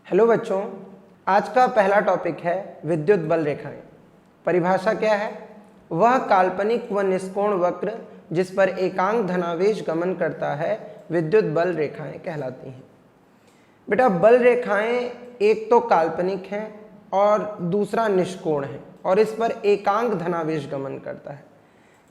Hello बच्चों, आज का पहला टॉपिक है विद्युत बल रेखाएं। परिभाषा क्या है? वह काल्पनिक व निष्कोण वक्र जिस पर एकांक धनावेश गमन करता है विद्युत बल रेखाएं कहलाती हैं। बेटा, बल रेखाएं एक तो काल्पनिक हैं और दूसरा निष्कोण है और इस पर एकांक धनावेश गमन करता है।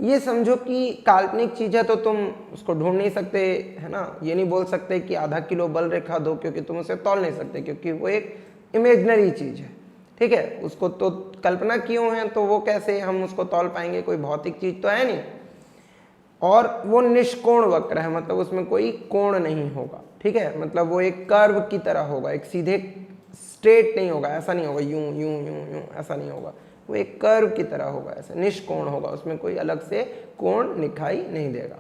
ये समझो कि काल्पनिक चीज़ है तो तुम उसको ढूंढ नहीं सकते, है ना। ये नहीं बोल सकते कि आधा किलो बल रेखा दो, क्योंकि तुम उसे तौल नहीं सकते, क्योंकि वो एक इमेजनरी चीज़ है। ठीक है, उसको तो कल्पना किए हैं तो वो कैसे हम उसको तौल पाएंगे? कोई भौतिक चीज़ तो है नहीं। और वो निष्कोण वक्र है, मतलब उसमें कोई कोण नहीं होगा। ठीक है, मतलब वो एक कर्व की तरह होगा, एक सीधे स्ट्रेट नहीं होगा, ऐसा नहीं होगा यूं यूं यूं यूं, ऐसा नहीं होगा। वो एक कर्व की तरह होगा, ऐसे निष्कोण होगा, उसमें कोई अलग से कोण दिखाई नहीं देगा,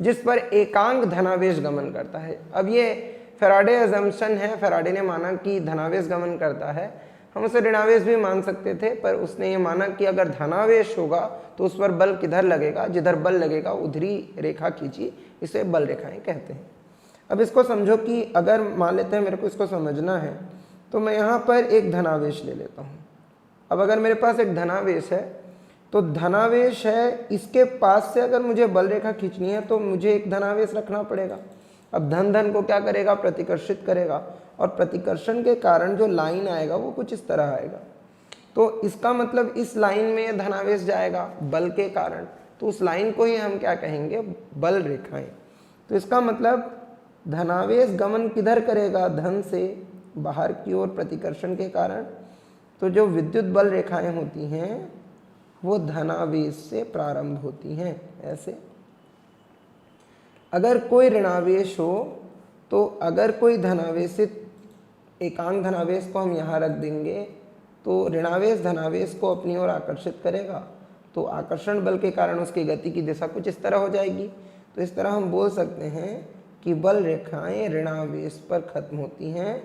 जिस पर एकांक धनावेश गमन करता है। अब ये फैराडे अजम्पशन है, फैराडे ने माना कि धनावेश गमन करता है। हम उसे ऋणावेश भी मान सकते थे, पर उसने ये माना कि अगर धनावेश होगा तो उस पर बल किधर लगेगा, जिधर बल लगेगा उधरी रेखा खींची, इसे बल रेखाएं कहते हैं। अब इसको समझो कि अगर मान लेते हैं मेरे को इसको समझना है, तो मैं यहाँ पर एक धनावेश ले लेता हूँ। अब अगर मेरे पास एक धनावेश है, तो धनावेश है, इसके पास से अगर मुझे बल रेखा खींचनी है तो मुझे एक धनावेश रखना पड़ेगा। अब धन धन को क्या करेगा? प्रतिकर्षित करेगा, और प्रतिकर्षण के कारण जो लाइन आएगा वो कुछ इस तरह आएगा। तो इसका मतलब इस लाइन में धनावेश जाएगा बल के कारण, तो उस लाइन को ही हम क्या कहेंगे? बल रेखाएं। तो इसका मतलब धनावेश गमन किधर करेगा? धन से बाहर की ओर प्रतिकर्षण के कारण। तो जो विद्युत बल रेखाएं होती हैं वो धनावेश से प्रारंभ होती हैं, ऐसे। अगर कोई ऋणावेश हो तो अगर कोई धनावेशित एकांक धनावेश को हम यहाँ रख देंगे तो ऋणावेश धनावेश को अपनी ओर आकर्षित करेगा, तो आकर्षण बल के कारण उसकी गति की दिशा कुछ इस तरह हो जाएगी। तो इस तरह हम बोल सकते हैं कि बल रेखाएं ऋणावेश पर खत्म होती हैं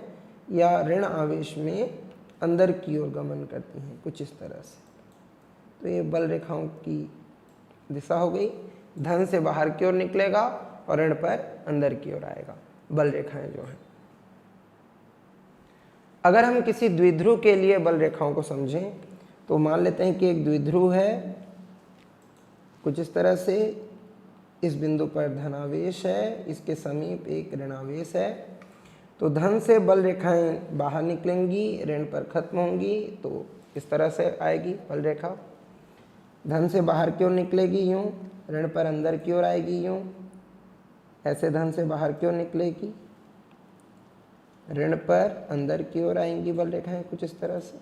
या ऋण आवेश में अंदर की ओर गमन करती हैं, कुछ इस तरह से। तो ये बल रेखाओं की दिशा हो गई, धन से बाहर की ओर निकलेगा और ऋण पर अंदर की ओर आएगा, बल रेखाएं जो हैं। अगर हम किसी द्विध्रुव के लिए बल रेखाओं को समझें तो मान लेते हैं कि एक द्विध्रुव है, कुछ इस तरह से। इस बिंदु पर धनावेश है, इसके समीप एक ऋणावेश है। तो धन से बल रेखाएं बाहर निकलेंगी, ऋण पर खत्म होंगी, तो इस तरह से आएगी बल रेखा। धन से बाहर की ओर निकलेगी यूं, ऋण पर अंदर की ओर आएगी यूं, ऐसे धन से बाहर की ओर निकलेगी, ऋण पर अंदर की ओर आएंगी बल रेखाएं, कुछ इस तरह से।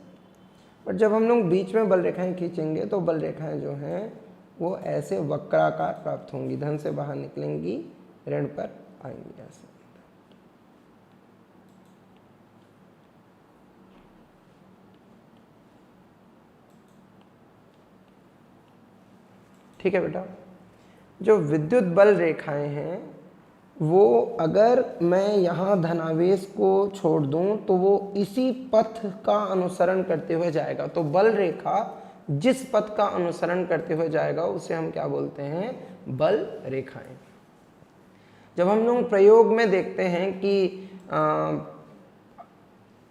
बट जब हम लोग बीच में बल रेखाएं खींचेंगे तो बल रेखाएं जो हैं वो ऐसे वक्राकार प्राप्त होंगी, धन से बाहर निकलेंगी, ऋण पर आएंगी, ऐसे। ठीक है बेटा, जो विद्युत बल रेखाएं हैं वो अगर मैं यहाँ धनावेश को छोड़ दूं तो वो इसी पथ का अनुसरण करते हुए जाएगा। तो बल रेखा जिस पथ का अनुसरण करते हुए जाएगा उसे हम क्या बोलते हैं? बल रेखाएं। जब हम लोग प्रयोग में देखते हैं कि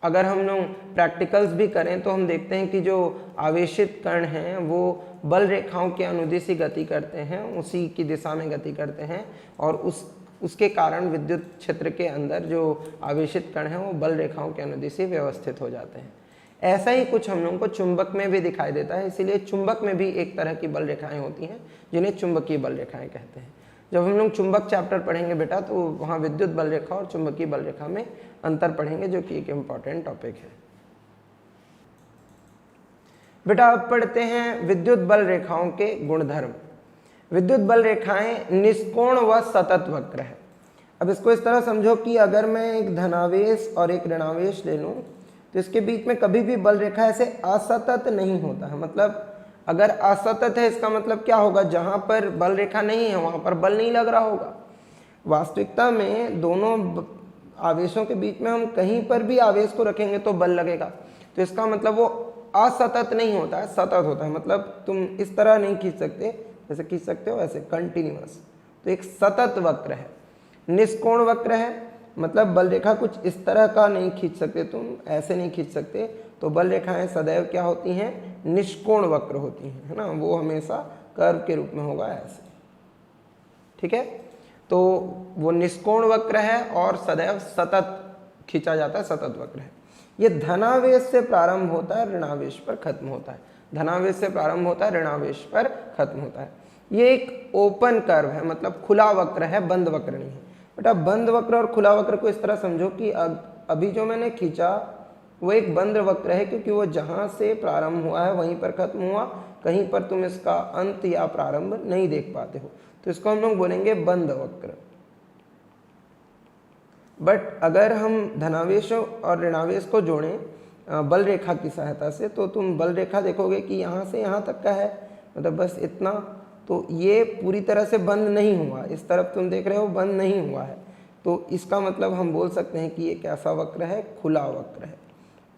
अगर हम लोग प्रैक्टिकल्स भी करें तो हम देखते हैं कि जो आवेशित कण हैं वो बल रेखाओं के अनुदिश ही गति करते हैं, उसी की दिशा में गति करते हैं, और उसके कारण विद्युत क्षेत्र के अंदर जो आवेशित कण हैं वो बल रेखाओं के अनुदिश ही व्यवस्थित हो जाते हैं। ऐसा ही कुछ हम लोगों को चुंबक में भी दिखाई देता है, इसीलिए चुंबक में भी एक तरह की बल रेखाएं होती हैं जिन्हें चुंबकीय बल रेखाएं कहते हैं। जब हम लोग चुंबक चैप्टर पढ़ेंगे बेटा तो वहाँ विद्युत बल रेखा और चुंबकीय बल रेखा में अंतर पढ़ेंगे, जो कि एक इम्पॉर्टेंट टॉपिक है। बेटा अब पढ़ते हैं विद्युत बल रेखाओं के गुणधर्म। विद्युत बल रेखाएं निष्कोण व सतत वक्र है। अब इसको इस तरह समझो कि अगर मैं एक धनावेश और एक ऋणावेश ले लूं तो इसके बीच में कभी भी बल रेखा ऐसे असतत नहीं होता है। मतलब अगर असतत है इसका मतलब क्या होगा? जहां पर बल रेखा नहीं है वहां पर बल नहीं लग रहा होगा। वास्तविकता में दोनों आवेशों के बीच में हम कहीं पर भी आवेश को रखेंगे तो बल लगेगा। तो इसका मतलब वो असतत नहीं होता है, सतत होता है। मतलब तुम इस तरह नहीं खींच सकते, जैसे खींच सकते हो ऐसे कंटिन्यूअस। तो एक सतत वक्र है, निष्कोण वक्र है, मतलब बल रेखा कुछ इस तरह का नहीं खींच सकते, तुम ऐसे नहीं खींच सकते। तो बल रेखाएं सदैव क्या होती हैं, निष्कोण वक्र होती हैं, है ना, वो हमेशा कर्व के रूप में होगा ऐसे, ठीक है। तो वो निष्कोण वक्र है और सदैव सतत खींचा जाता है, सतत वक्र है। ये धनावेश से प्रारंभ होता है, ऋणावेश पर खत्म होता है। धनावेश से प्रारंभ होता है, ऋणावेश पर खत्म होता है। ये एक ओपन कर्व है, मतलब खुला वक्र है, बंद वक्र नहीं है। बेटा बंद वक्र और खुला वक्र को इस तरह समझो कि अभी जो मैंने खींचा वो एक बंद वक्र है, क्योंकि वो जहां से प्रारंभ हुआ है वहीं पर खत्म हुआ, कहीं पर तुम इसका अंत या प्रारंभ नहीं देख पाते हो, तो इसको हम लोग बोलेंगे बंद वक्र। बट अगर हम धनावेश और ऋणावेश को जोड़ें बल रेखा की सहायता से, तो तुम बल रेखा देखोगे कि यहाँ से यहाँ तक का है, मतलब बस इतना, तो ये पूरी तरह से बंद नहीं हुआ, इस तरफ तुम देख रहे हो बंद नहीं हुआ है, तो इसका मतलब हम बोल सकते हैं कि ये कैसा वक्र है, खुला वक्र है।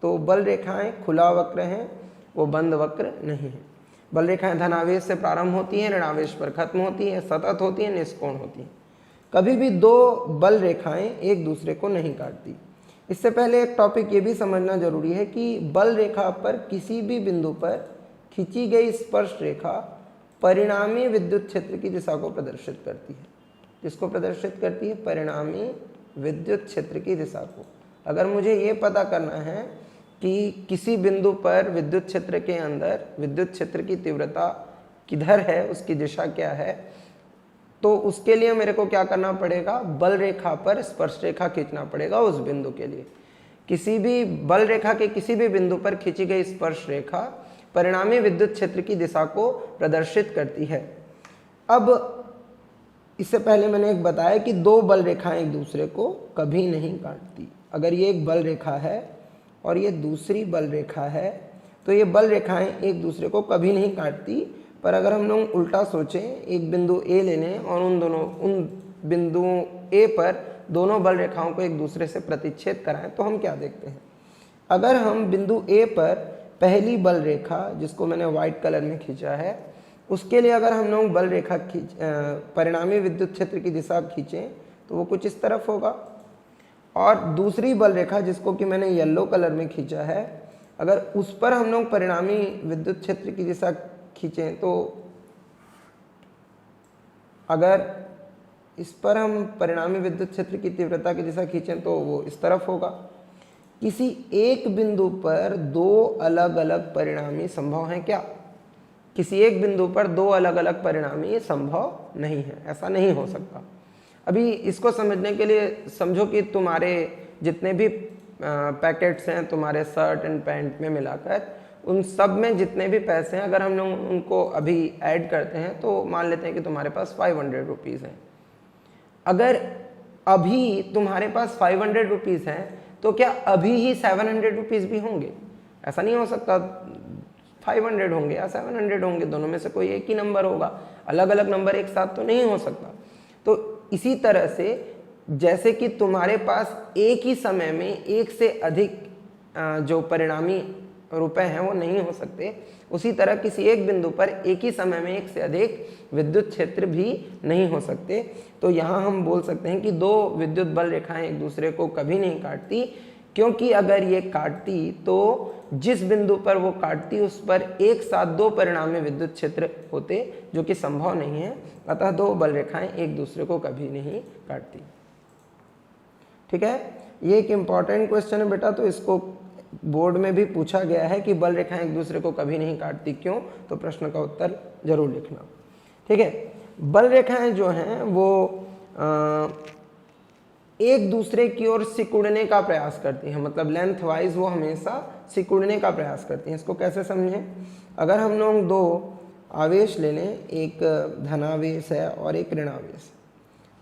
तो बल रेखाएं खुला वक्र हैं, वो बंद वक्र नहीं है। बल रेखाएं धनावेश से प्रारंभ होती हैं, ऋणावेश पर खत्म होती हैं, सतत होती हैं, निष्कोण होती हैं। कभी भी दो बल रेखाएं एक दूसरे को नहीं काटती। इससे पहले एक टॉपिक ये भी समझना जरूरी है कि बल रेखा पर किसी भी बिंदु पर खींची गई स्पर्श रेखा परिणामी विद्युत क्षेत्र की दिशा को प्रदर्शित करती है। किसको प्रदर्शित करती है, परिणामी विद्युत क्षेत्र की दिशा को। अगर मुझे ये पता करना है कि किसी बिंदु पर विद्युत क्षेत्र के अंदर विद्युत क्षेत्र की तीव्रता किधर है, उसकी दिशा क्या है, तो उसके लिए मेरे को क्या करना पड़ेगा, बल रेखा पर स्पर्श रेखा खींचना पड़ेगा उस बिंदु के लिए। किसी भी बल रेखा के किसी भी बिंदु पर खींची गई स्पर्श रेखा परिणामी विद्युत क्षेत्र की दिशा को प्रदर्शित करती है। अब इससे पहले मैंने एक बताया कि दो बल रेखाएं एक दूसरे को कभी नहीं काटती। अगर ये एक बल रेखा है और ये दूसरी बल रेखा है, तो ये बल रेखाएं एक दूसरे को कभी नहीं काटती। पर अगर हम लोग उल्टा सोचें, एक बिंदु ए ले लें और उन बिंदुओं ए पर दोनों बल रेखाओं को एक दूसरे से प्रतिच्छेद कराएं, तो हम क्या देखते हैं। अगर हम बिंदु ए पर पहली बल रेखा, जिसको मैंने व्हाइट कलर में खींचा है, उसके लिए अगर हम लोग बल रेखा परिणामी विद्युत क्षेत्र की दिशा खींचें, तो वो कुछ इस तरफ होगा। और दूसरी बल रेखा, जिसको कि मैंने येलो कलर में खींचा है, अगर उस पर हम लोग परिणामी विद्युत क्षेत्र की दिशा खींचें, तो अगर इस पर हम परिणामी विद्युत क्षेत्र की तीव्रता की दिशा खींचें तो वो इस तरफ होगा। किसी एक बिंदु पर दो अलग अलग परिणामी संभव हैं क्या? किसी एक बिंदु पर दो अलग अलग परिणामी संभव नहीं है, ऐसा नहीं हो सकता। अभी इसको समझने के लिए समझो कि तुम्हारे जितने भी पैकेट्स हैं तुम्हारे शर्ट एंड पैंट में मिलाकर, उन सब में जितने भी पैसे हैं, अगर हम लोग उनको अभी ऐड करते हैं तो मान लेते हैं कि तुम्हारे पास 500 रुपीज़ हैं। अगर अभी तुम्हारे पास 500 रुपीज़ हैं, तो क्या अभी ही 700 रुपीज़ भी होंगे? ऐसा नहीं हो सकता। 500 होंगे या 700 होंगे, दोनों में से कोई एक ही नंबर होगा। अलग अलग नंबर एक साथ तो नहीं हो सकता। तो इसी तरह से जैसे कि तुम्हारे पास एक ही समय में एक से अधिक जो परिणामी रुपए हैं वो नहीं हो सकते, उसी तरह किसी एक बिंदु पर एक ही समय में एक से अधिक विद्युत क्षेत्र भी नहीं हो सकते। तो यहाँ हम बोल सकते हैं कि दो विद्युत बल रेखाएं एक दूसरे को कभी नहीं काटती, क्योंकि अगर ये काटती तो जिस बिंदु पर वो काटती उस पर एक साथ दो परिणामी विद्युत क्षेत्र होते, जो कि संभव नहीं है। अतः दो बल रेखाएं एक दूसरे को कभी नहीं काटती। ठीक है, ये एक इम्पॉर्टेंट क्वेश्चन है बेटा, तो इसको बोर्ड में भी पूछा गया है कि बल रेखाएं एक दूसरे को कभी नहीं काटती, क्यों? तो प्रश्न का उत्तर जरूर लिखना। ठीक है, बल रेखाएं जो हैं वो एक दूसरे की ओर सिकुड़ने का प्रयास करती हैं, मतलब लेंथ वाइज वो हमेशा सिकुड़ने का प्रयास करती हैं। इसको कैसे समझें? अगर हम लोग दो आवेश ले लें, एक धनावेश है और एक ऋणावेश।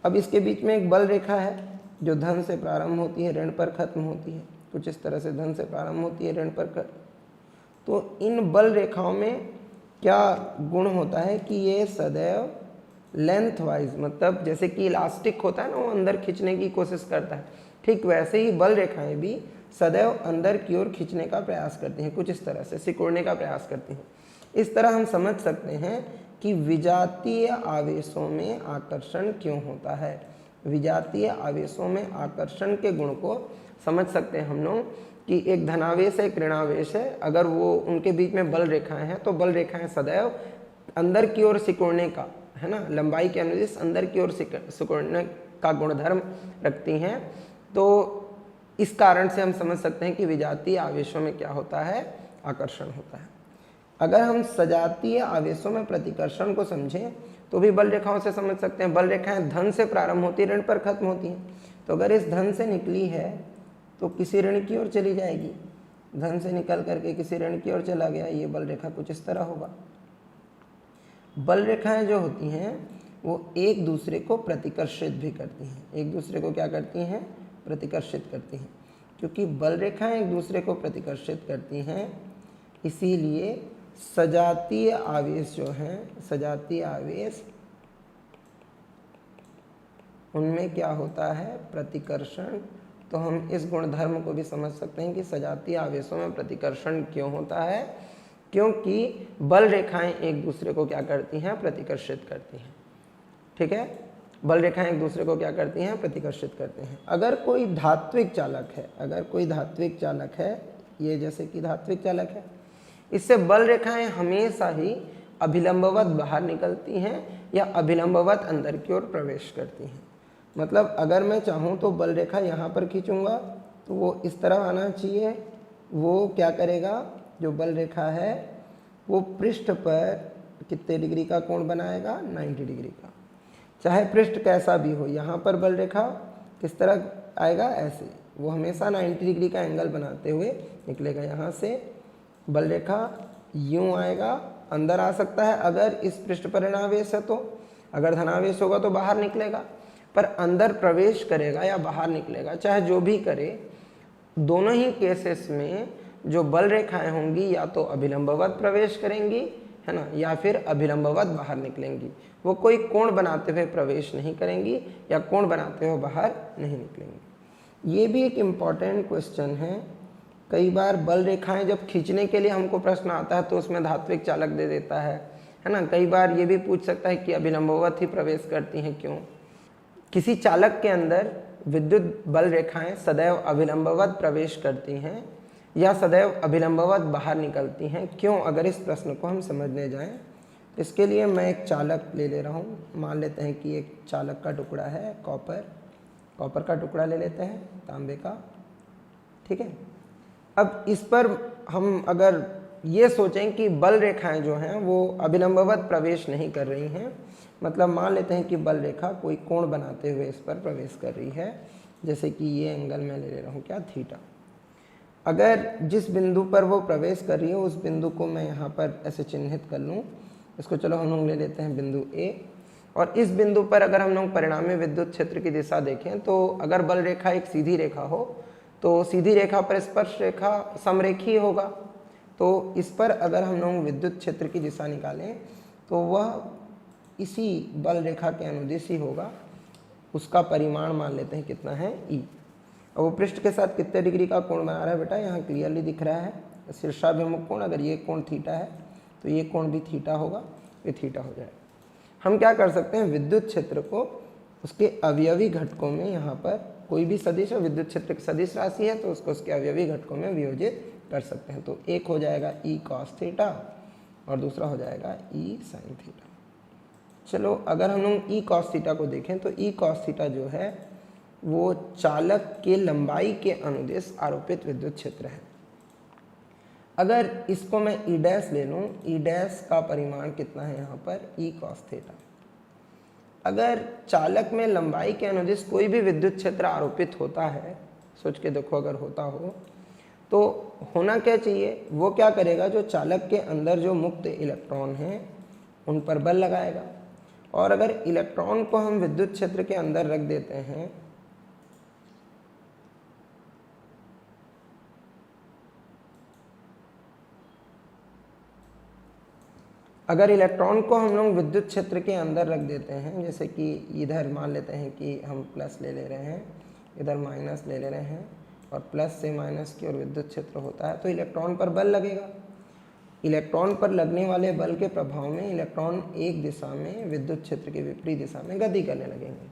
अब इसके बीच में एक बल रेखा है जो धन से प्रारंभ होती है, ऋण पर खत्म होती है। कुछ इस तरह से धन से प्रारंभ होती है, ऋण पर खत्म। तो इन बल रेखाओं में क्या गुण होता है कि ये सदैव लेंथ वाइज, मतलब जैसे कि इलास्टिक होता है ना, वो अंदर खींचने की कोशिश करता है, ठीक वैसे ही बल रेखाएं भी सदैव अंदर की ओर खींचने का प्रयास करती हैं, कुछ इस तरह से सिकुड़ने का प्रयास करती हैं। इस तरह हम समझ सकते हैं कि विजातीय आवेशों में आकर्षण क्यों होता है। विजातीय आवेशों में आकर्षण के गुण को समझ सकते हैं हम लोग कि एक धनावेश है, एक ऋणावेश है, अगर वो उनके बीच में बल रेखाएं हैं तो बल रेखाएं सदैव अंदर की ओर सिकुड़ने का, है ना, लंबाई के अनुदिश अंदर की ओर सिकुड़ने का गुणधर्म रखती हैं। तो इस कारण से हम समझ सकते हैं कि विजातीय आवेशों में क्या होता है, आकर्षण होता है। अगर हम सजातीय आवेशों में प्रतिकर्षण को समझें तो भी बल रेखाओं से समझ सकते हैं। बल रेखाएं धन से प्रारंभ होती, ऋण पर खत्म होती हैं। तो अगर इस धन से निकली है तो किसी ऋण की ओर चली जाएगी, धन से निकल करके किसी ऋण की ओर चला गया, ये बल रेखा कुछ इस तरह होगा। बल रेखाएं जो होती हैं वो एक दूसरे को प्रतिकर्षित भी करती हैं। एक दूसरे को क्या करती हैं, प्रतिकर्षित करती हैं। क्योंकि बल रेखाएं एक दूसरे को प्रतिकर्षित करती हैं, इसीलिए सजातीय आवेश जो हैं, सजातीय आवेश, उनमें क्या होता है, प्रतिकर्षण। तो हम इस गुणधर्म को भी समझ सकते हैं कि सजातीय आवेशों में प्रतिकर्षण क्यों होता है, क्योंकि बल रेखाएं एक दूसरे को क्या करती हैं, प्रतिकर्षित करती हैं। ठीक है, बल रेखाएं एक दूसरे को क्या करती हैं, प्रतिकर्षित करते हैं। अगर कोई धात्विक चालक है, अगर कोई धात्विक चालक है, ये जैसे कि धात्विक चालक है, इससे बल रेखाएं हमेशा ही अभिलंबवत बाहर निकलती हैं या अभिलंबवत अंदर की ओर प्रवेश करती हैं। मतलब अगर मैं चाहूँ तो बल रेखा यहाँ पर खींचूंगा तो वो इस तरह आना चाहिए। वो क्या करेगा, जो बल रेखा है वो पृष्ठ पर कितने डिग्री का कोण बनाएगा, 90 डिग्री का। चाहे पृष्ठ कैसा भी हो, यहाँ पर बल रेखा किस तरह आएगा, ऐसे, वो हमेशा 90 डिग्री का एंगल बनाते हुए निकलेगा। यहाँ से बल रेखा यूँ आएगा, अंदर आ सकता है अगर इस पृष्ठ पर ऋणावेश है तो, अगर धनावेश होगा तो बाहर निकलेगा, पर अंदर प्रवेश करेगा या बाहर निकलेगा, चाहे जो भी करे, दोनों ही केसेस में जो बल रेखाएं होंगी या तो अभिलंबवत प्रवेश करेंगी, है ना, या फिर अभिलंबवत बाहर निकलेंगी। वो कोई कोण बनाते हुए प्रवेश नहीं करेंगी या कोण बनाते हुए बाहर नहीं निकलेंगी। ये भी एक इम्पॉर्टेंट क्वेश्चन है। कई बार बल रेखाएं जब खींचने के लिए हमको प्रश्न आता है तो उसमें धात्विक चालक दे देता है ना। कई बार ये भी पूछ सकता है कि अभिलंबवत ही प्रवेश करती हैं क्यों। किसी चालक के अंदर विद्युत बल रेखाएं सदैव अभिलंबवत प्रवेश करती हैं या सदैव अभिलंबवत बाहर निकलती हैं क्यों, अगर इस प्रश्न को हम समझने जाएं। इसके लिए मैं एक चालक ले रहा हूँ। मान लेते हैं कि एक चालक का टुकड़ा है, कॉपर का टुकड़ा ले लेते हैं, तांबे का। ठीक है, अब इस पर हम अगर ये सोचें कि बल रेखाएं जो हैं वो अभिलंबवत प्रवेश नहीं कर रही हैं, मतलब मान लेते हैं कि बल रेखा कोई कोण बनाते हुए इस पर प्रवेश कर रही है, जैसे कि ये एंगल मैं ले रहा हूँ क्या, थीटा। अगर जिस बिंदु पर वो प्रवेश कर रही है उस बिंदु को मैं यहाँ पर ऐसे चिन्हित कर लूँ, इसको चलो हम लोग ले लेते हैं बिंदु ए, और इस बिंदु पर अगर हम लोग परिणामी विद्युत क्षेत्र की दिशा देखें तो अगर बल रेखा एक सीधी रेखा हो तो सीधी रेखा पर स्पर्श रेखा समरेखीय होगा। तो इस पर अगर हम लोग विद्युत क्षेत्र की दिशा निकालें तो वह इसी बल रेखा के अनुदिश ही होगा। उसका परिमाण मान लेते हैं कितना है, ई। और वो पृष्ठ के साथ कितने डिग्री का कोण बना रहा है बेटा, यहाँ क्लियरली दिख रहा है, शीर्षाभिमुख कोण। अगर ये कोण थीटा है तो ये कोण भी थीटा होगा, ये थीटा हो जाएगा। हम क्या कर सकते हैं, विद्युत क्षेत्र को उसके अवयवी घटकों में, यहाँ पर कोई भी सदिश विद्युत क्षेत्र की सदिश राशि है तो उसको उसके अवयवी घटकों में वियोजित कर सकते हैं। तो एक हो जाएगा ई कॉस थीटा और दूसरा हो जाएगा ई साइन थीटा। चलो अगर हम लोग ई कॉस थीटा को देखें तो ई कॉस थीटा जो है वो चालक के लंबाई के अनुदिश आरोपित विद्युत क्षेत्र है। अगर इसको मैं ई डैश ले लूँ, ई डैश का परिमाण कितना है यहाँ पर, ई कॉस थीटा। अगर चालक में लंबाई के अनुदिश कोई भी विद्युत क्षेत्र आरोपित होता है, सोच के देखो अगर होता हो तो होना क्या चाहिए, वो क्या करेगा, जो चालक के अंदर जो मुक्त इलेक्ट्रॉन हैं उन पर बल लगाएगा। और अगर इलेक्ट्रॉन को हम विद्युत क्षेत्र के अंदर रख देते हैं अगर इलेक्ट्रॉन को हम लोग विद्युत क्षेत्र के अंदर रख देते हैं, जैसे कि इधर मान लेते हैं कि हम प्लस ले रहे हैं, इधर माइनस ले रहे हैं और प्लस से माइनस की ओर विद्युत क्षेत्र होता है, तो इलेक्ट्रॉन पर बल लगेगा। इलेक्ट्रॉन पर लगने वाले बल के प्रभाव में इलेक्ट्रॉन एक दिशा में विद्युत क्षेत्र के विपरीत दिशा में गति करने लगेंगे।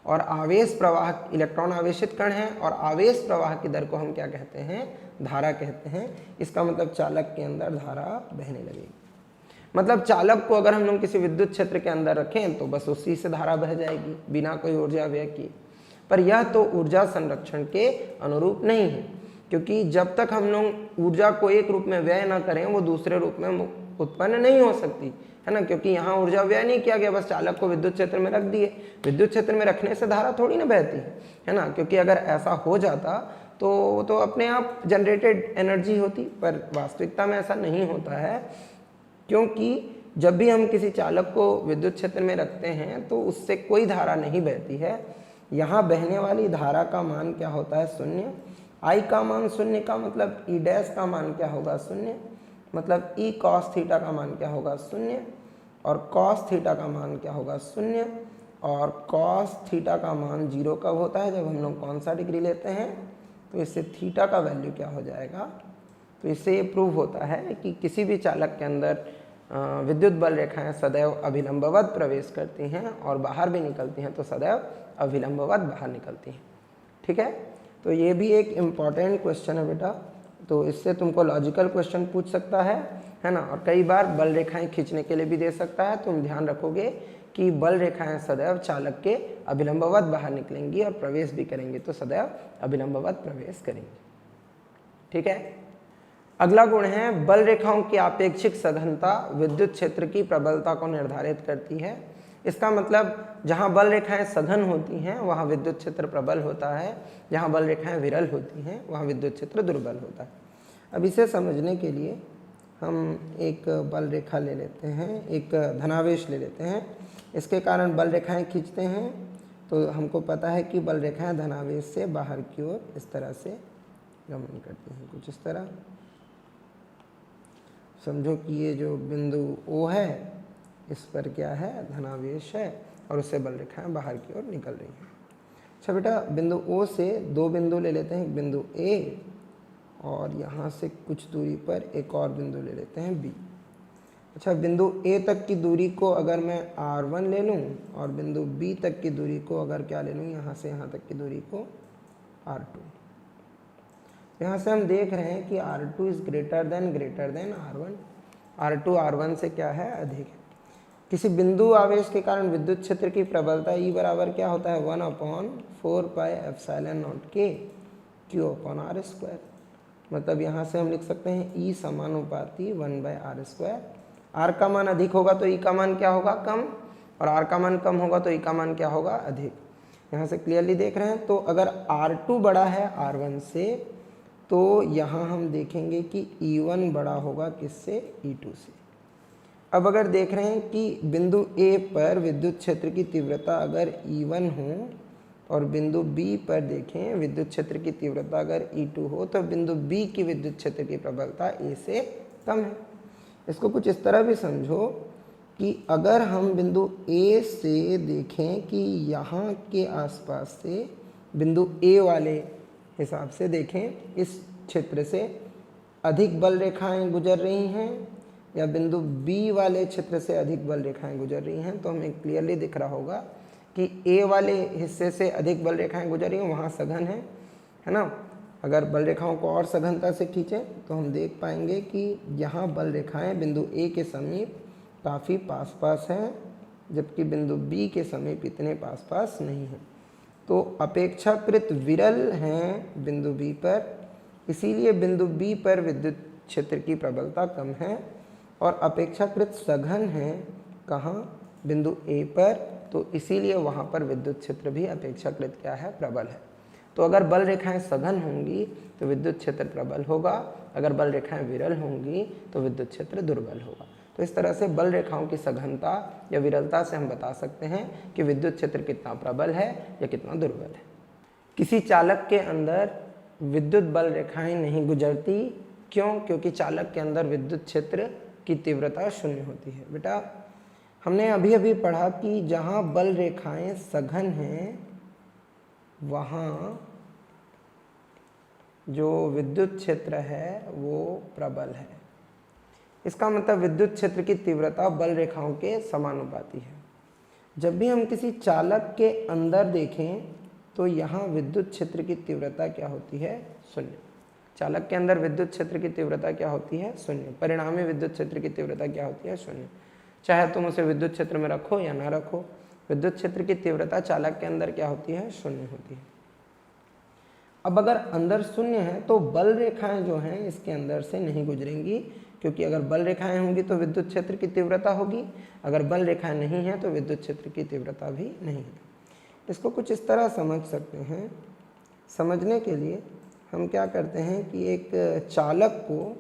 और आवेश प्रवाह, इलेक्ट्रॉन आवेशित कण है और आवेश प्रवाह की दर को हम क्या कहते हैं, धारा कहते हैं। इसका मतलब चालक के अंदर धारा बहने लगेगी। मतलब चालक को अगर हम लोग किसी विद्युत क्षेत्र के अंदर रखें तो बस उसी से धारा बह जाएगी बिना कोई ऊर्जा व्यय किए। पर यह तो ऊर्जा संरक्षण के अनुरूप नहीं है, क्योंकि जब तक हम लोग ऊर्जा को एक रूप में व्यय ना करें वो दूसरे रूप में उत्पन्न नहीं हो सकती है ना, क्योंकि यहाँ ऊर्जा व्यय नहीं किया गया, बस चालक को विद्युत क्षेत्र में रख दिए। विद्युत क्षेत्र में रखने से धारा थोड़ी ना बहती है ना, क्योंकि अगर ऐसा हो जाता तो अपने आप जनरेटेड एनर्जी होती, पर वास्तविकता में ऐसा नहीं होता है, क्योंकि जब भी हम किसी चालक को विद्युत क्षेत्र में रखते हैं तो उससे कोई धारा नहीं बहती है। यहाँ बहने वाली धारा का मान क्या होता है, शून्य। आई का मान शून्य का मतलब ई डैश का मान क्या होगा, शून्य। मतलब ई कॉस थीटा का मान क्या होगा, शून्य। और कॉस थीटा का मान क्या होगा, शून्य। और कॉस थीटा का मान 0 कब होता है, जब हम लोग कौन सा डिग्री लेते हैं, तो इससे थीटा का वैल्यू क्या हो जाएगा। तो इससे ये प्रूव होता है कि किसी भी चालक के अंदर विद्युत बल रेखाएं सदैव अभिलंबवत प्रवेश करती हैं और बाहर भी निकलती हैं तो सदैव अभिलंबवत बाहर निकलती हैं। ठीक है, तो ये भी एक इम्पॉर्टेंट क्वेश्चन है बेटा, तो इससे तुमको लॉजिकल क्वेश्चन पूछ सकता है ना, और कई बार बल रेखाएं खींचने के लिए भी दे सकता है। तुम ध्यान रखोगे कि बल रेखाएं सदैव चालक के अभिलंबवत बाहर निकलेंगी और प्रवेश भी करेंगी तो सदैव अभिलंबवत प्रवेश करेंगी। ठीक है, अगला गुण है बल रेखाओं की आपेक्षिक सघनता विद्युत क्षेत्र की प्रबलता को निर्धारित करती है। इसका मतलब जहाँ बल रेखाएं सघन होती हैं वहाँ विद्युत क्षेत्र प्रबल होता है, जहाँ बल रेखाएं विरल होती हैं वहाँ विद्युत क्षेत्र दुर्बल होता है। अब इसे समझने के लिए हम एक बल रेखा ले लेते हैं, एक धनावेश ले लेते हैं। इसके कारण बल रेखाएं खींचते हैं तो हमको पता है कि बल रेखाएं धनावेश से बाहर की ओर इस तरह से गमन करती हैं, कुछ इस तरह। समझो कि ये जो बिंदु O है इस पर क्या है, धनावेश है और उससे बल रेखाएं बाहर की ओर निकल रही हैं। अच्छा बेटा, बिंदु O से 2 बिंदु ले लेते हैं, एक बिंदु A और यहाँ से कुछ दूरी पर एक और बिंदु ले लेते हैं B। अच्छा, बिंदु A तक की दूरी को अगर मैं R1 ले लूँ और बिंदु B तक की दूरी को अगर क्या ले लूँ, यहाँ से यहाँ तक की दूरी को R2। यहाँ से हम देख रहे हैं कि R2 is greater than R1। R2 R1 से क्या है, अधिक है। किसी बिंदु आवेश के कारण विद्युत क्षेत्र की प्रबलता E बराबर क्या होता है, 1/4 pi epsilon not K Q/R²। मतलब यहाँ से हम लिख सकते हैं E समानुपाती 1/R²। R का मान अधिक होगा तो E का मान क्या होगा, कम, और R का मान कम होगा तो E का मान क्या होगा, अधिक। यहाँ से क्लियरली देख रहे हैं। तो अगर R2 बड़ा है R1 से तो यहाँ हम देखेंगे कि E1 बड़ा होगा किससे, E2 से। अब अगर देख रहे हैं कि बिंदु A पर विद्युत क्षेत्र की तीव्रता अगर E1 हो और बिंदु B पर देखें विद्युत क्षेत्र की तीव्रता अगर E2 हो तो बिंदु B की विद्युत क्षेत्र की प्रबलता A से कम है। इसको कुछ इस तरह भी समझो कि अगर हम बिंदु A से देखें कि यहाँ के आसपास से बिंदु A वाले हिसाब से देखें इस क्षेत्र से अधिक बल रेखाएं गुजर रही हैं या बिंदु B वाले क्षेत्र से अधिक बल रेखाएं गुजर रही हैं, तो हमें क्लियरली दिख रहा होगा कि A वाले हिस्से से अधिक बल रेखाएं गुजर रही हैं, वहाँ सघन है ना। अगर बल रेखाओं को और सघनता से खींचें तो हम देख पाएंगे कि यहाँ बल रेखाएं बिंदु A के समीप काफ़ी पास हैं, जबकि बिंदु B के समीप इतने पास नहीं हैं। तो अपेक्षाकृत विरल हैं बिंदु B पर, इसीलिए बिंदु B पर विद्युत क्षेत्र की प्रबलता कम है, और अपेक्षाकृत सघन है कहाँ, बिंदु A पर, तो इसीलिए वहाँ पर विद्युत क्षेत्र भी अपेक्षाकृत क्या है, प्रबल है। तो अगर बल रेखाएं सघन होंगी तो विद्युत क्षेत्र प्रबल होगा, अगर बल रेखाएं विरल होंगी तो विद्युत क्षेत्र दुर्बल होगा। तो इस तरह से बल रेखाओं की सघनता या विरलता से हम बता सकते हैं कि विद्युत क्षेत्र कितना प्रबल है या कितना दुर्बल है। किसी चालक के अंदर विद्युत बल रेखाएं नहीं गुजरती, क्यों? क्योंकि चालक के अंदर विद्युत क्षेत्र की तीव्रता शून्य होती है। बेटा, हमने अभी अभी पढ़ा कि जहाँ बल रेखाएं सघन हैं वहाँ जो विद्युत क्षेत्र है वो प्रबल है। इसका मतलब विद्युत क्षेत्र की तीव्रता बल रेखाओं के समानुपाती है। जब भी हम किसी चालक के अंदर देखें तो यहाँ विद्युत क्षेत्र की तीव्रता क्या होती है? शून्य। चालक के अंदर विद्युत क्षेत्र की तीव्रता क्या होती है? शून्य। परिणामी विद्युत क्षेत्र की तीव्रता क्या होती है? शून्य। चाहे तुम उसे विद्युत क्षेत्र में रखो या ना रखो, विद्युत क्षेत्र की तीव्रता चालक के अंदर क्या होती है? शून्य होती है। अब अगर अंदर शून्य है तो बल रेखाएं जो हैं इसके अंदर से नहीं गुजरेंगी, क्योंकि अगर बल रेखाएं होंगी तो विद्युत क्षेत्र की तीव्रता होगी, अगर बल रेखाएं नहीं है तो विद्युत क्षेत्र की तीव्रता भी नहीं है। इसको कुछ इस तरह समझ सकते हैं। समझने के लिए हम क्या करते हैं कि एक चालक को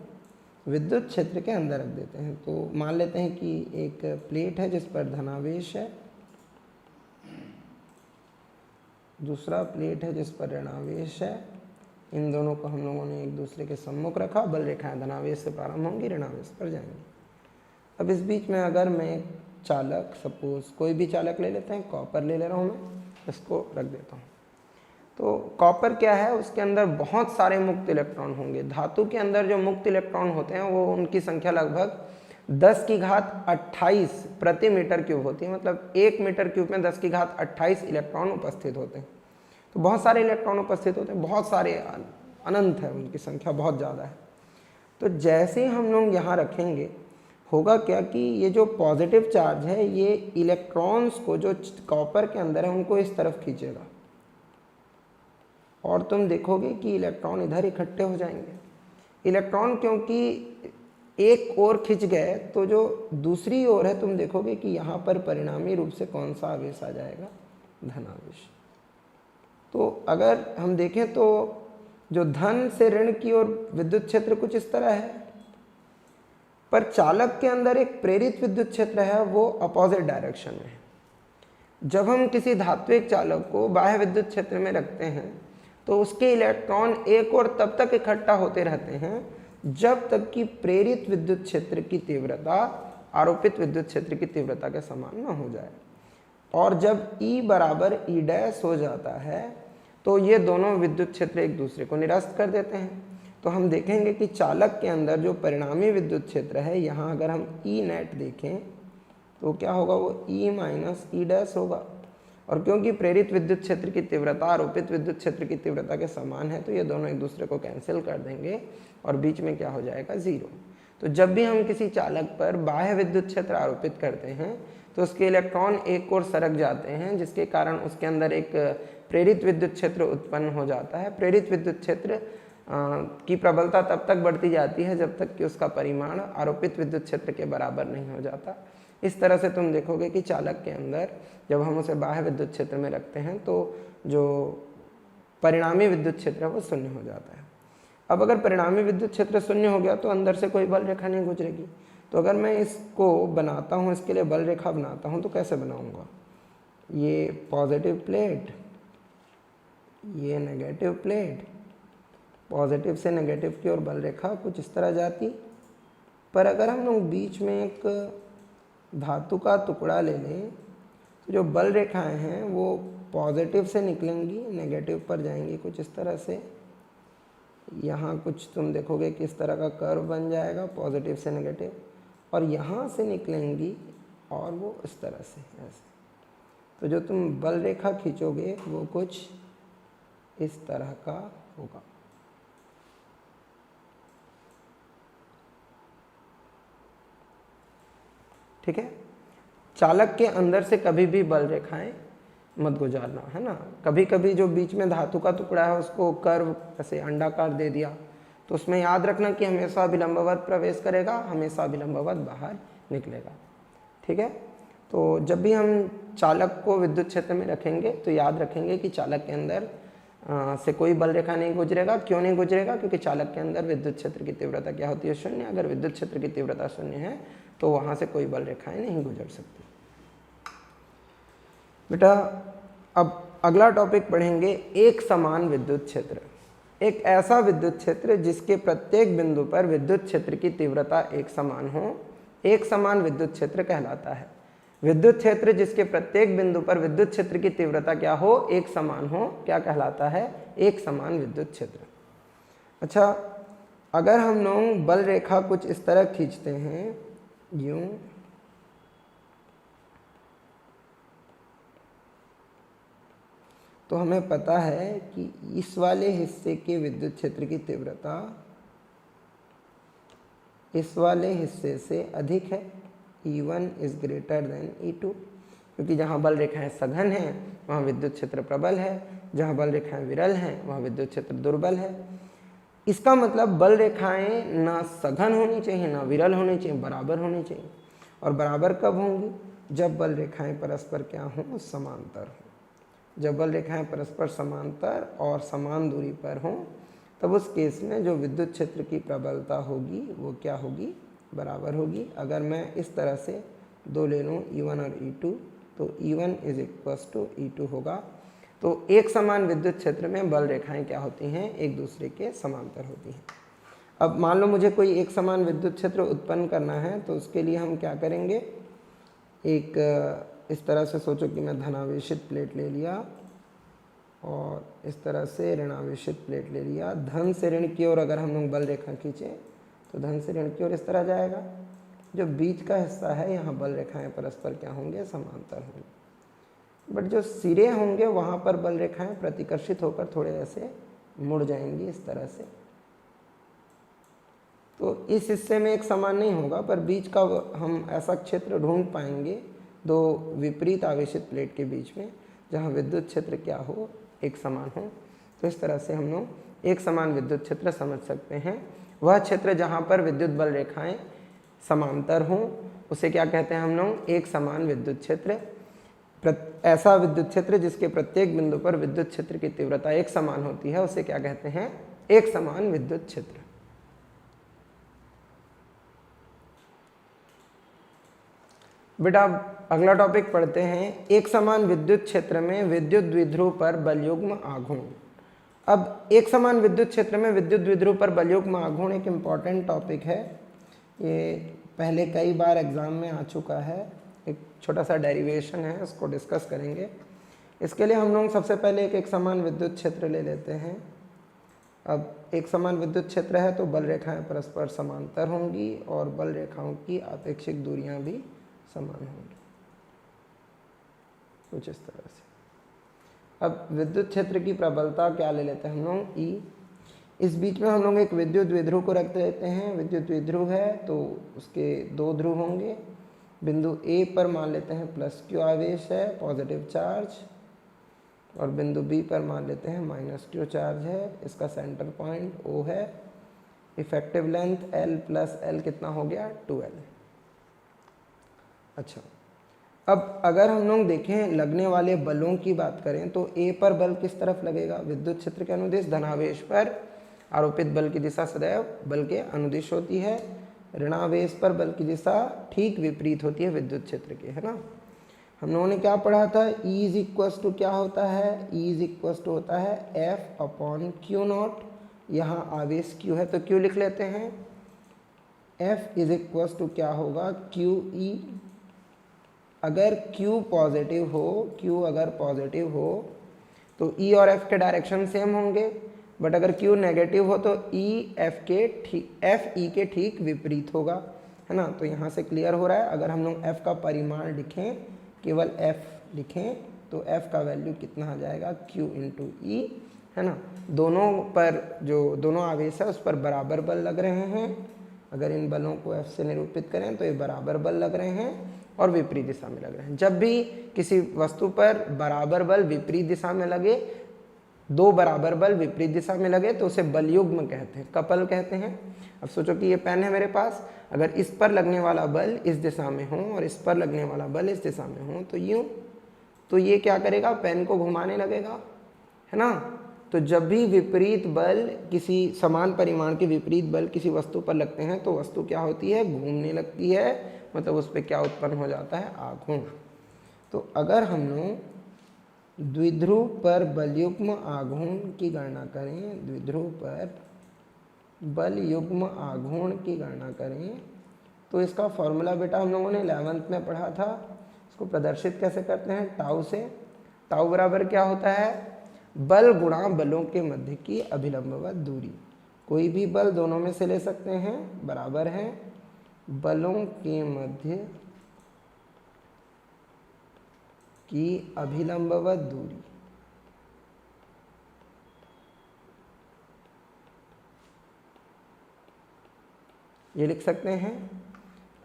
विद्युत क्षेत्र के अंदर रख देते हैं। तो मान लेते हैं कि एक प्लेट है जिस पर धनावेश है, दूसरा प्लेट है जिस पर ऋणावेश है। इन दोनों को हम लोगों ने एक दूसरे के सम्मुख रखा। बल रेखाएं धनावेश से प्रारंभ होंगी, ऋणावेश पर जाएंगी। अब इस बीच में अगर मैं एक चालक, सपोज कोई भी चालक ले लेते हैं, कॉपर ले ले रहा हूँ मैं, इसको रख देता हूँ। तो कॉपर क्या है, उसके अंदर बहुत सारे मुक्त इलेक्ट्रॉन होंगे। धातु के अंदर जो मुक्त इलेक्ट्रॉन होते हैं वो उनकी संख्या लगभग 10⁻28 प्रति मीटर क्यूब होती है। मतलब 1 मीटर क्यूब में 10⁻28 इलेक्ट्रॉन उपस्थित होते हैं। तो बहुत सारे इलेक्ट्रॉन उपस्थित होते हैं, बहुत सारे, अनंत है, उनकी संख्या बहुत ज़्यादा है। तो जैसे हम लोग यहाँ रखेंगे, होगा क्या कि ये जो पॉजिटिव चार्ज है ये इलेक्ट्रॉन्स को जो कॉपर के अंदर है उनको इस तरफ खींचेगा, और तुम देखोगे कि इलेक्ट्रॉन इधर इकट्ठे हो जाएंगे। इलेक्ट्रॉन क्योंकि एक ओर खिंच गए तो जो दूसरी ओर है तुम देखोगे कि यहाँ पर परिणामी रूप से कौन सा आवेश आ जाएगा? धनावेश। तो अगर हम देखें तो जो धन से ऋण की ओर विद्युत क्षेत्र कुछ इस तरह है, पर चालक के अंदर एक प्रेरित विद्युत क्षेत्र है, वो अपोजिट डायरेक्शन में है। जब हम किसी धात्विक चालक को बाह्य विद्युत क्षेत्र में रखते हैं तो उसके इलेक्ट्रॉन एक और तब तक इकट्ठा होते रहते हैं जब तक कि प्रेरित विद्युत क्षेत्र की तीव्रता आरोपित विद्युत क्षेत्र की तीव्रता के समान न हो जाए। और जब E बराबर E डैश हो जाता है तो ये दोनों विद्युत क्षेत्र एक दूसरे को निरस्त कर देते हैं। तो हम देखेंगे कि चालक के अंदर जो परिणामी विद्युत क्षेत्र है, यहाँ अगर हम E नेट देखें तो क्या होगा? वो E माइनस E डैश होगा। और क्योंकि प्रेरित विद्युत क्षेत्र की तीव्रता आरोपित विद्युत क्षेत्र की तीव्रता के समान है तो ये दोनों एक दूसरे को कैंसिल कर देंगे और बीच में क्या हो जाएगा? 0। तो जब भी हम किसी चालक पर बाह्य विद्युत क्षेत्र आरोपित करते हैं तो उसके इलेक्ट्रॉन एक ओर सरक जाते हैं, जिसके कारण उसके अंदर एक प्रेरित विद्युत क्षेत्र उत्पन्न हो जाता है। प्रेरित विद्युत क्षेत्र की प्रबलता तब तक बढ़ती जाती है जब तक कि उसका परिमाण आरोपित विद्युत क्षेत्र के बराबर नहीं हो जाता। इस तरह से तुम देखोगे कि चालक के अंदर जब हम उसे बाह्य विद्युत क्षेत्र में रखते हैं तो जो परिणामी विद्युत क्षेत्र है वो शून्य हो जाता है। अब अगर परिणामी विद्युत क्षेत्र शून्य हो गया तो अंदर से कोई बल रेखा नहीं गुजरेगी। तो अगर मैं इसको बनाता हूँ, इसके लिए बल रेखा बनाता हूँ, तो कैसे बनाऊँगा? ये पॉजिटिव प्लेट, ये नेगेटिव प्लेट, पॉजिटिव से नेगेटिव की ओर बल रेखा कुछ इस तरह जाती। पर अगर हम लोग बीच में एक धातु का टुकड़ा ले लें तो जो बल रेखाएं हैं वो पॉजिटिव से निकलेंगी, नेगेटिव पर जाएंगी कुछ इस तरह से। यहाँ कुछ तुम देखोगे कि इस तरह का कर्व बन जाएगा पॉजिटिव से नेगेटिव, और यहाँ से निकलेंगी और वो इस तरह से ऐसे। तो जो तुम बल रेखा खींचोगे वो कुछ इस तरह का होगा। ठीक है। चालक के अंदर से कभी भी बल रेखाएं मत गुजारना, है ना। कभी कभी जो बीच में धातु का टुकड़ा है उसको कर्व ऐसे अंडाकार दे दिया तो उसमें याद रखना कि हमेशा विलंबवत प्रवेश करेगा, हमेशा विलंबवत बाहर निकलेगा। ठीक है। तो जब भी हम चालक को विद्युत क्षेत्र में रखेंगे तो याद रखेंगे कि चालक के अंदर से कोई बल रेखा नहीं गुजरेगा। क्यों नहीं गुजरेगा? क्योंकि चालक के अंदर विद्युत क्षेत्र की तीव्रता क्या होती है? शून्य। अगर विद्युत क्षेत्र की तीव्रता शून्य है तो वहाँ से कोई बल रेखाएं नहीं गुजर सकती। बेटा अब अगला टॉपिक पढ़ेंगे एक समान विद्युत क्षेत्र। एक ऐसा विद्युत क्षेत्र जिसके प्रत्येक बिंदु पर विद्युत क्षेत्र की तीव्रता एक समान हो, एक समान विद्युत क्षेत्र कहलाता है। विद्युत क्षेत्र जिसके प्रत्येक बिंदु पर विद्युत क्षेत्र की तीव्रता क्या हो? एक समान हो, क्या कहलाता है? एक समान विद्युत क्षेत्र। अच्छा, अगर हम लोग बल रेखा कुछ इस तरह खींचते हैं, यूं, तो हमें पता है कि इस वाले हिस्से के विद्युत क्षेत्र की तीव्रता इस वाले हिस्से से अधिक है, E1 is greater than E2, क्योंकि जहाँ बल रेखाएं सघन हैं वहाँ विद्युत क्षेत्र प्रबल है, जहाँ बल रेखाएं विरल हैं वहाँ विद्युत क्षेत्र दुर्बल है। इसका मतलब बल रेखाएं ना सघन होनी चाहिए ना विरल होनी चाहिए, बराबर होनी चाहिए। और बराबर कब होंगी? जब बल रेखाएं परस्पर क्या हों? समांतर हों। जब बल रेखाएं परस्पर समांतर और समान दूरी पर हों तब उस केस में जो विद्युत क्षेत्र की प्रबलता होगी वो क्या होगी? बराबर होगी। अगर मैं इस तरह से दो ले लूँ E1 और E2, तो E1 is equals to E2 होगा। तो एक समान विद्युत क्षेत्र में बल रेखाएं क्या होती हैं? एक दूसरे के समांतर होती हैं। अब मान लो मुझे कोई एक समान विद्युत क्षेत्र उत्पन्न करना है, तो उसके लिए हम क्या करेंगे? एक इस तरह से सोचो कि मैं धनावेशित प्लेट ले लिया और इस तरह से ऋणावेशित प्लेट ले लिया। धन से ऋण की ओर अगर हम लोग बल रेखा खींचें तो धन से ऋण की ओर इस तरह जाएगा। जो बीच का हिस्सा है यहाँ बल रेखाएं परस्पर क्या होंगे? समांतर होंगे। बट जो सिरे होंगे वहाँ पर बल रेखाएं प्रतिकर्षित होकर थोड़े ऐसे मुड़ जाएंगी इस तरह से। तो इस हिस्से में एक समान नहीं होगा, पर बीच का हम ऐसा क्षेत्र ढूंढ पाएंगे दो विपरीत आवेशित प्लेट के बीच में जहाँ विद्युत क्षेत्र क्या हो? एक समान हो। तो इस तरह से हम लोग एक समान विद्युत क्षेत्र समझ सकते हैं। वह क्षेत्र जहाँ पर विद्युत बल रेखाएं समांतर हों उसे क्या कहते हैं हम लोग? एक समान विद्युत क्षेत्र। ऐसा विद्युत क्षेत्र जिसके प्रत्येक बिंदु पर विद्युत क्षेत्र की तीव्रता एक समान होती है उसे क्या कहते हैं? एक समान विद्युत क्षेत्र। बेटा अगला टॉपिक पढ़ते हैं, एक समान विद्युत क्षेत्र में विद्युत द्विध्रुव पर बलयुग्म आघूर्ण। अब एक समान विद्युत क्षेत्र में विद्युत द्विध्रुव पर बलयुग्म आघूर्ण एक इम्पॉर्टेंट टॉपिक है। ये पहले कई बार एग्जाम में आ चुका है। एक छोटा सा डेरिवेशन है, उसको डिस्कस करेंगे। इसके लिए हम लोग सबसे पहले एक समान विद्युत क्षेत्र ले लेते हैं। अब एक समान विद्युत क्षेत्र है तो बल रेखाएं परस्पर समांतर होंगी और बल रेखाओं की आपेक्षिक दूरियां भी समान होंगी, कुछ इस तरह से। अब विद्युत क्षेत्र की प्रबलता क्या ले लेते हैं हम लोग? E। इस बीच में हम लोग एक विद्युत द्विध्रुव को रख देते हैं। विद्युत द्विध्रुव है तो उसके दो ध्रुव होंगे। बिंदु A पर मान लेते हैं +Q आवेश है, पॉजिटिव चार्ज, और बिंदु B पर मान लेते हैं -Q चार्ज है। इसका सेंटर पॉइंट O है। इफेक्टिव लेंथ L + L कितना हो गया? 2L। अच्छा, अब अगर हम लोग देखें लगने वाले बलों की बात करें तो A पर बल किस तरफ लगेगा? विद्युत क्षेत्र के अनुदिश धनावेश पर आरोपित बल की दिशा सदैव बल के अनुदिश होती है। ऋणावेश पर बल की दिशा ठीक विपरीत होती है विद्युत क्षेत्र के, है ना। हम लोगों ने क्या पढ़ा था? E इज इक्वल्स टू क्या होता है? E इज इक्वल्स टू होता है F/Q0। यहाँ आवेश Q है तो Q लिख लेते हैं। F इज इक्वल्स टू क्या होगा? QE। अगर Q पॉजिटिव हो, Q अगर पॉजिटिव हो तो E और F के डायरेक्शन सेम होंगे, बट अगर Q नेगेटिव हो तो E F E के ठीक विपरीत होगा, है ना। तो यहाँ से क्लियर हो रहा है। अगर हम लोग F का परिमाण लिखें, केवल F लिखें, तो F का वैल्यू कितना आ जाएगा? Q इंटू E, है ना। दोनों पर जो दोनों आवेश है उस पर बराबर बल लग रहे हैं। अगर इन बलों को F से निरूपित करें तो ये बराबर बल लग रहे हैं और विपरीत दिशा में लग रहे हैं। जब भी किसी वस्तु पर बराबर बल विपरीत दिशा में लगे, दो बराबर बल विपरीत दिशा में लगे, तो उसे बलयुग्म कहते हैं, कपल कहते हैं। अब सोचो कि ये पेन है मेरे पास, अगर इस पर लगने वाला बल इस दिशा में हो और इस पर लगने वाला बल इस दिशा में हो तो यूं, तो ये क्या करेगा? पेन को घुमाने लगेगा, है ना। तो जब भी विपरीत बल, किसी समान परिमाण के विपरीत बल किसी वस्तु पर लगते हैं तो वस्तु क्या होती है? घूमने लगती है, मतलब उस पर क्या उत्पन्न हो जाता है? आघूर्ण। तो अगर हम लोग द्विध्रुव पर बलयुग्म आघूर्ण की गणना करें, द्विध्रुव पर बलयुग्म आघूर्ण की गणना करें, तो इसका फॉर्मूला बेटा हम लोगों ने 11th में पढ़ा था। इसको प्रदर्शित कैसे करते हैं? टाउ से। टाउ बराबर क्या होता है? बल गुणा बलों के मध्य की अभिलंबवत दूरी। कोई भी बल दोनों में से ले सकते हैं, बराबर है बलों के मध्य की अभिलंबवत दूरी। ये लिख सकते हैं।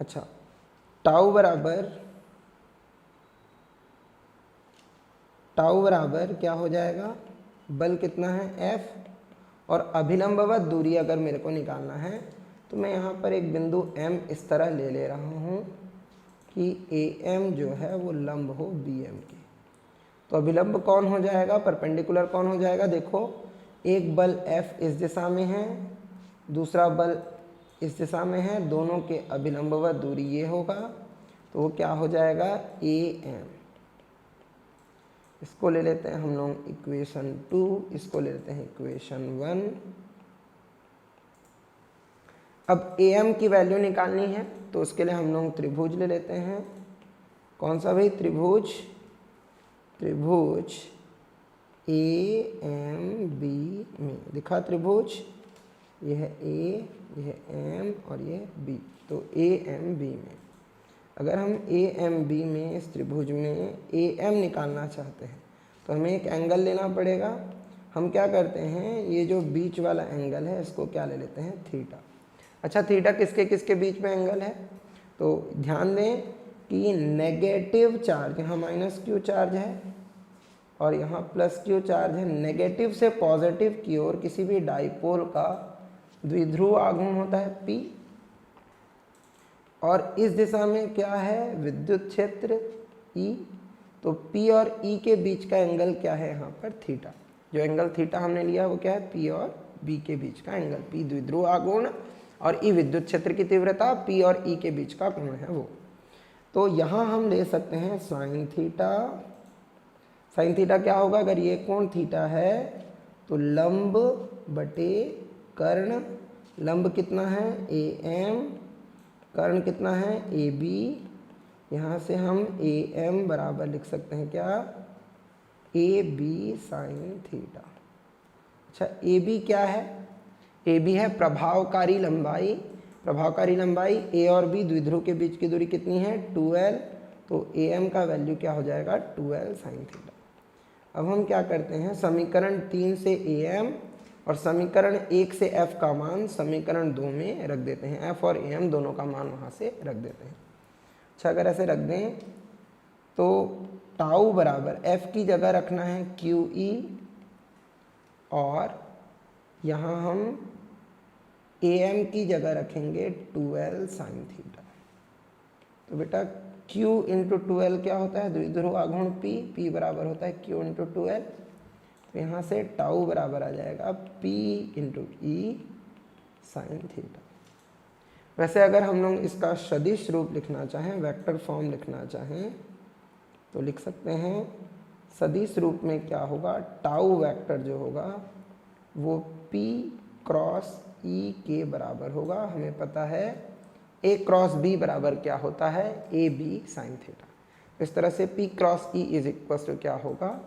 अच्छा, टाउ बराबर क्या हो जाएगा, बल कितना है F, और अभिलंबवत दूरी अगर मेरे को निकालना है तो मैं यहाँ पर एक बिंदु M इस तरह ले रहा हूँ कि AM जो है वो लंब हो BM के। तो अभिलंब कौन हो जाएगा, परपेंडिकुलर कौन हो जाएगा, देखो एक बल F इस दिशा में है, दूसरा बल इस दिशा में है, दोनों के अभिलंबवत दूरी ये होगा, तो वो क्या हो जाएगा AM। इसको ले लेते हैं हम लोग इक्वेशन 2, इसको ले लेते हैं इक्वेशन 1। अब AM की वैल्यू निकालनी है तो उसके लिए हम लोग त्रिभुज ले लेते हैं। कौन सा भाई, त्रिभुज AMB में दिखा त्रिभुज, यह है A, यह M और यह B, तो AMB में अगर हम AMB में इस त्रिभुज में AM निकालना चाहते हैं तो हमें एक एंगल लेना पड़ेगा। हम क्या करते हैं, ये जो बीच वाला एंगल है इसको क्या ले लेते हैं, थीटा। अच्छा, थीटा किसके किसके बीच में एंगल है, तो ध्यान दें कि नेगेटिव चार्ज यहाँ -q चार्ज है और यहाँ +q चार्ज है। नेगेटिव से पॉजिटिव की ओर किसी भी डाइपोल का द्विध्रुव आघूर्ण होता है P, और इस दिशा में क्या है, विद्युत क्षेत्र E। तो P और E के बीच का एंगल क्या है, यहाँ पर थीटा। जो एंगल थीटा हमने लिया वो क्या है, P और B के बीच का एंगल। P द्विध्रुव आघूर्ण और E विद्युत क्षेत्र की तीव्रता, P और E के बीच का कोण है वो। तो यहाँ हम ले सकते हैं साइन थीटा। साइन थीटा क्या होगा, अगर ये कोण थीटा है तो लंब बटे कर्ण, लंब कितना है AM, कर्ण कितना है AB। यहाँ से हम AM बराबर लिख सकते हैं क्या, AB साइन थीटा। अच्छा, AB क्या है, AB है प्रभावकारी लंबाई। प्रभावकारी लंबाई A और B द्विध्रुव के बीच की दूरी कितनी है, 2L, तो AM का वैल्यू क्या हो जाएगा, 2L साइन थीटा। अब हम क्या करते हैं, समीकरण 3 से AM और समीकरण 1 से F का मान समीकरण 2 में रख देते हैं। F और AM दोनों का मान वहाँ से रख देते हैं। अच्छा, अगर ऐसे रख दें तो टाउ बराबर F की जगह रखना है QE, और यहाँ हम AM की जगह रखेंगे 2L साइन थीटा। तो बेटा Q इंटू 2L क्या होता है, द्विध्रुव आघूर्ण P बराबर होता है Q इंटू 2L। तो यहाँ से टाउ बराबर आ जाएगा P into E sine theta. वैसे अगर हम लोग इसका सदिश रूप लिखना चाहें, वेक्टर फॉर्म लिखना चाहें तो लिख सकते हैं। सदिश रूप में क्या होगा, टाउ वेक्टर जो होगा वो P क्रॉस E के बराबर होगा। हमें पता है A क्रॉस B बराबर क्या होता है, AB साइन थीटा। इस तरह से P cross E is equal to क्या होगा,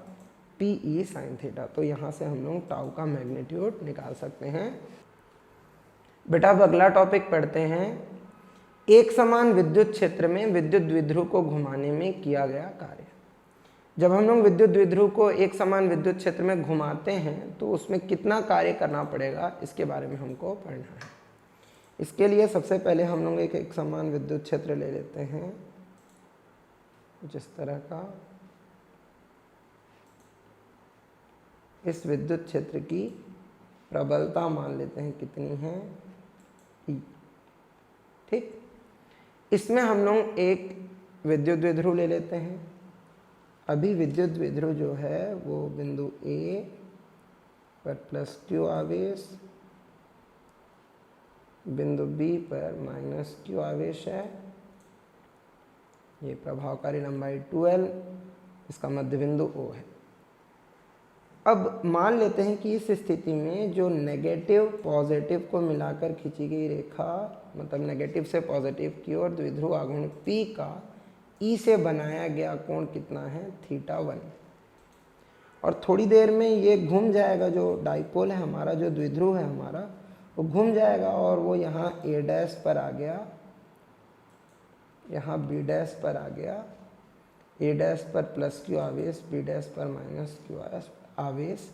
PE साइन थीटा। तो यहाँ से हम लोग टाउ का मैग्नीट्यूड निकाल सकते हैं। बेटा अब अगला टॉपिक पढ़ते हैं, एक समान विद्युत क्षेत्र में विद्युत द्विध्रुव को घुमाने में किया गया कार्य। जब हम लोग विद्युत द्विध्रुव को एक समान विद्युत क्षेत्र में घुमाते हैं तो उसमें कितना कार्य करना पड़ेगा, इसके बारे में हमको पढ़ना है। इसके लिए सबसे पहले हम लोग एक समान विद्युत क्षेत्र ले लेते हैं जिस तरह का। इस विद्युत क्षेत्र की प्रबलता मान लेते हैं कितनी है, E। ठीक, इसमें हम लोग एक विद्युत द्विध्रुव ले लेते हैं। अभी विद्युत द्विध्रुव जो है वो बिंदु A पर +q आवेश, बिंदु B पर -q आवेश है। ये प्रभावकारी लंबाई 2L, इसका मध्य बिंदु O है। अब मान लेते हैं कि इस स्थिति में जो नेगेटिव पॉजिटिव को मिलाकर खींची गई रेखा, मतलब नेगेटिव से पॉजिटिव की ओर द्विध्रुव आघूर्ण P का E से बनाया गया कोण कितना है, θ1। और थोड़ी देर में ये घूम जाएगा, जो डाइपोल है हमारा, जो द्विध्रुव है हमारा, वो घूम जाएगा और वो यहाँ A' पर आ गया, यहाँ B' पर आ गया। A' पर +q आवेश, B' पर -q आवेश।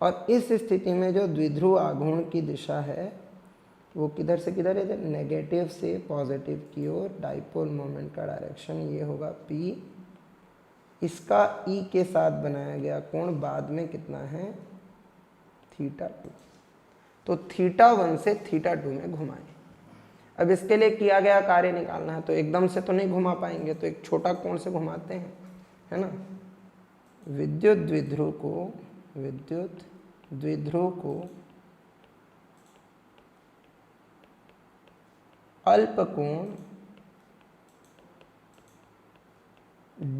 और इस स्थिति में जो द्विध्रुव आघूर्ण की दिशा है वो किधर से किधर है, नेगेटिव से पॉजिटिव की ओर डाइपोल मोमेंट का डायरेक्शन ये होगा P। इसका E के साथ बनाया गया कोण बाद में कितना है, θ2। तो θ1 से θ2 में घुमाएं। अब इसके लिए किया गया कार्य निकालना है, तो एकदम से तो नहीं घुमा पाएंगे, तो एक छोटा कोण से घुमाते हैं, है ना। विद्युत द्विध्रुव को अल्प कोण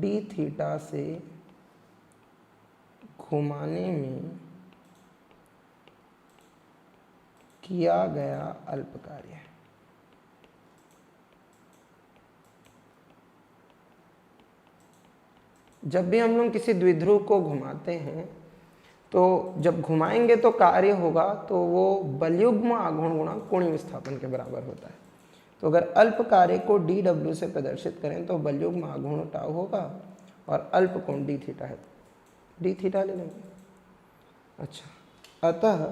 dθ से घुमाने में किया गया अल्प कार्य है। जब भी हम लोग किसी द्विध्रुव को घुमाते हैं तो जब घुमाएंगे तो कार्य होगा तो वो बलयुग्म आघूर्ण गुणा कोणीय विस्थापन के बराबर होता है। तो अगर अल्प कार्य को dw से प्रदर्शित करें तो बलयुग्म आघूर्ण टाउ होगा और अल्प कोण dθ है, dθ ले लेंगे। अच्छा, अतः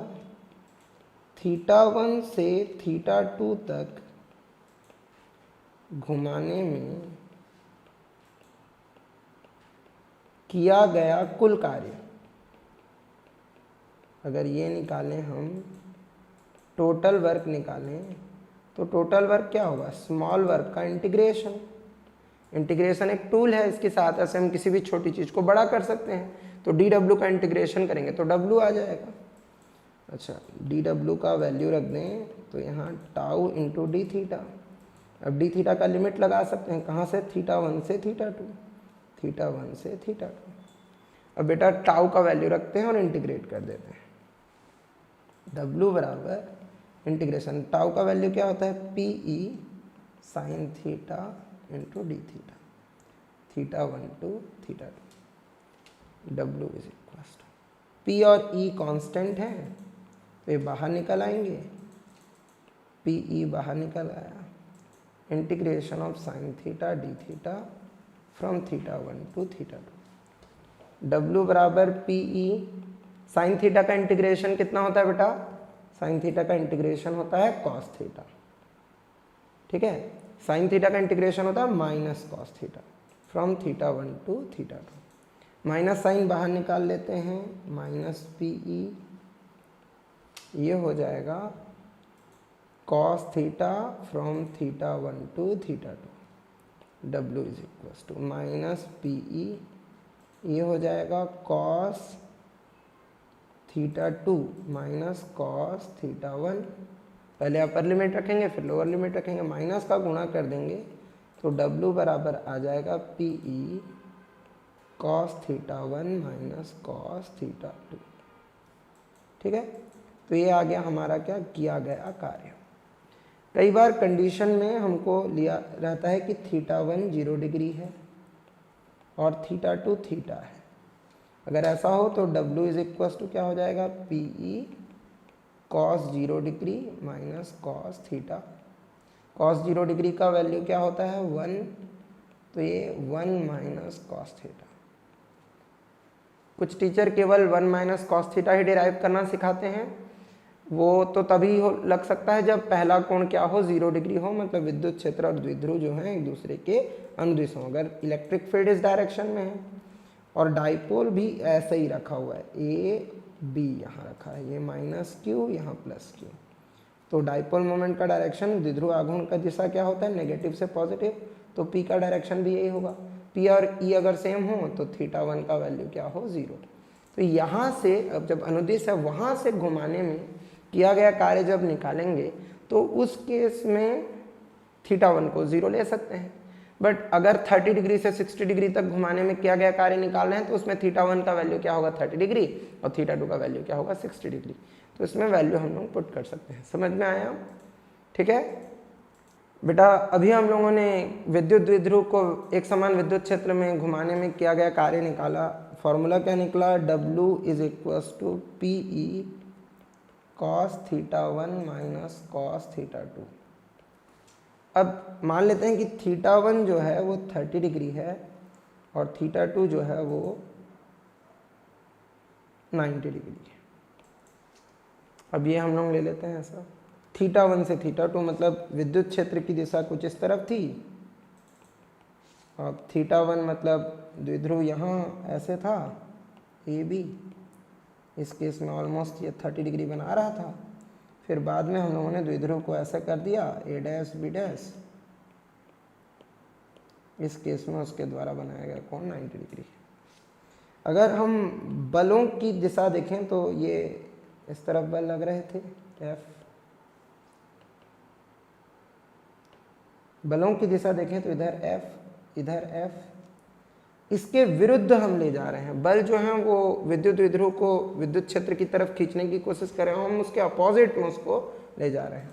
θ1 से θ2 तक घुमाने में किया गया कुल कार्य, अगर ये निकालें हम, टोटल वर्क निकालें, तो टोटल वर्क क्या होगा, स्मॉल वर्क का इंटीग्रेशन। इंटीग्रेशन एक टूल है, इसकी सहायता से हम किसी भी छोटी चीज़ को बड़ा कर सकते हैं। तो dw का इंटीग्रेशन करेंगे तो w आ जाएगा। अच्छा, dw का वैल्यू रख दें तो यहाँ टाउ इंटू dθ। अब dθ का लिमिट लगा सकते हैं, कहाँ से, θ1 से θ2, θ1 से θ2। अब बेटा टाउ का वैल्यू रखते हैं और इंटीग्रेट कर देते हैं। w बराबर इंटीग्रेशन, टाउ का वैल्यू क्या होता है, PE sin theta into d theta, θ1 to θ2। w is equal to, P और E कांस्टेंट है तो ये बाहर निकल आएंगे, PE बाहर निकल आया। Integration of sin theta d theta from θ1 to θ2। w बराबर PE sin थीटा का इंटीग्रेशन कितना होता है बेटा, sin थीटा का इंटीग्रेशन होता है cos थीटा, ठीक है। sin थीटा का इंटीग्रेशन होता है minus cos theta from θ1 to θ2। Minus sine बाहर निकाल लेते हैं, माइनस PE, ये हो जाएगा cos theta from θ1 to θ2। w is equal to minus PE, ये हो जाएगा cos θ2 माइनस cos θ1। पहले अपर लिमिट रखेंगे फिर लोअर लिमिट रखेंगे, माइनस का गुणा कर देंगे तो w बराबर आ जाएगा PE cos θ1 माइनस cos θ2, ठीक है। तो ये आ गया हमारा क्या किया गया कार्य। कई बार कंडीशन में हमको लिया रहता है कि θ1 0 डिग्री है और θ2 थीटा है। अगर ऐसा हो तो w इज इक्वल टू क्या हो जाएगा, PE cos 0 degree minus cos theta. cos 0 degree का वैल्यू क्या होता है, 1, तो ये 1 माइनस cos थीटा। कुछ टीचर केवल 1 माइनस cos थीटा ही डिराइव करना सिखाते हैं, वो तो तभी हो लग सकता है जब पहला कोण क्या हो, 0 डिग्री हो, मतलब विद्युत क्षेत्र और द्विध्रुव जो हैं एक दूसरे के अनुदिश हों। अगर इलेक्ट्रिक फील्ड इस डायरेक्शन में है और डाइपोल भी ऐसे ही रखा हुआ है, A B यहाँ रखा है, ये माइनस Q यहाँ प्लस Q, तो डाइपोल मोमेंट का डायरेक्शन द्विध्रुव आघूर्ण का दिशा क्या होता है, नेगेटिव से पॉजिटिव, तो P का डायरेक्शन भी यही होगा। P और E अगर सेम हो तो θ1 का वैल्यू क्या हो, 0। तो यहाँ से अब जब अनुदिश है वहाँ से घुमाने में किया गया कार्य जब निकालेंगे तो उस केस में θ1 को 0 ले सकते हैं। बट अगर 30 डिग्री से 60 डिग्री तक घुमाने में किया गया कार्य निकाल रहे हैं तो उसमें θ1 का वैल्यू क्या होगा, 30 डिग्री, और θ2 का वैल्यू क्या होगा, 60 डिग्री। तो इसमें वैल्यू हम लोग पुट कर सकते हैं। समझ में आया, ठीक है बेटा। अभी हम लोगों ने विद्युत द्विध्रुव को एक समान विद्युत क्षेत्र में घुमाने में किया गया कार्य निकाला। फॉर्मूला क्या निकला, w is equal to PE cos θ1 minus cos θ2। अब मान लेते हैं कि θ1 जो है वो 30 डिग्री है और θ2 जो है वो 90 डिग्री है। अब ये हम लोग ले लेते हैं ऐसा, θ1 से θ2, मतलब विद्युत क्षेत्र की दिशा कुछ इस तरफ थी। अब θ1 मतलब द्विध्रुव यहाँ ऐसे था ए बी, इस केस में ऑलमोस्ट ये 30 डिग्री बना रहा था। फिर बाद में हम लोगों ने द्विध्रुव को ऐसा कर दिया ए डैश बी डैश, इस केस में उसके द्वारा बनाया गया कोण 90 डिग्री। अगर हम बलों की दिशा देखें तो ये इस तरफ बल लग रहे थे F, बलों की दिशा देखें तो इधर F, इधर F, इसके विरुद्ध हम ले जा रहे हैं। बल जो है वो विद्युत द्विध्रुव को विद्युत क्षेत्र की तरफ खींचने की कोशिश कर रहे हैं, हम उसके अपोजिट में उसको ले जा रहे हैं।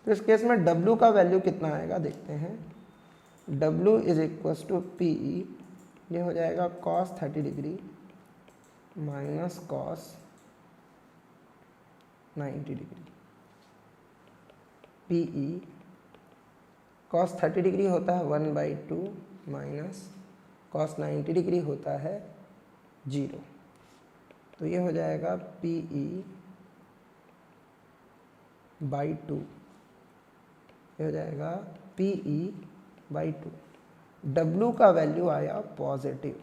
तो इस केस में W का वैल्यू कितना आएगा देखते हैं। W is equal to PE, ये हो जाएगा cos 30 degree minus cos 90 degree. PE cos 30 degree होता है 1/2 माइनस cos 90 डिग्री होता है 0। तो ये हो जाएगा PE/2, ये हो जाएगा PE/2। W का वैल्यू आया पॉजिटिव।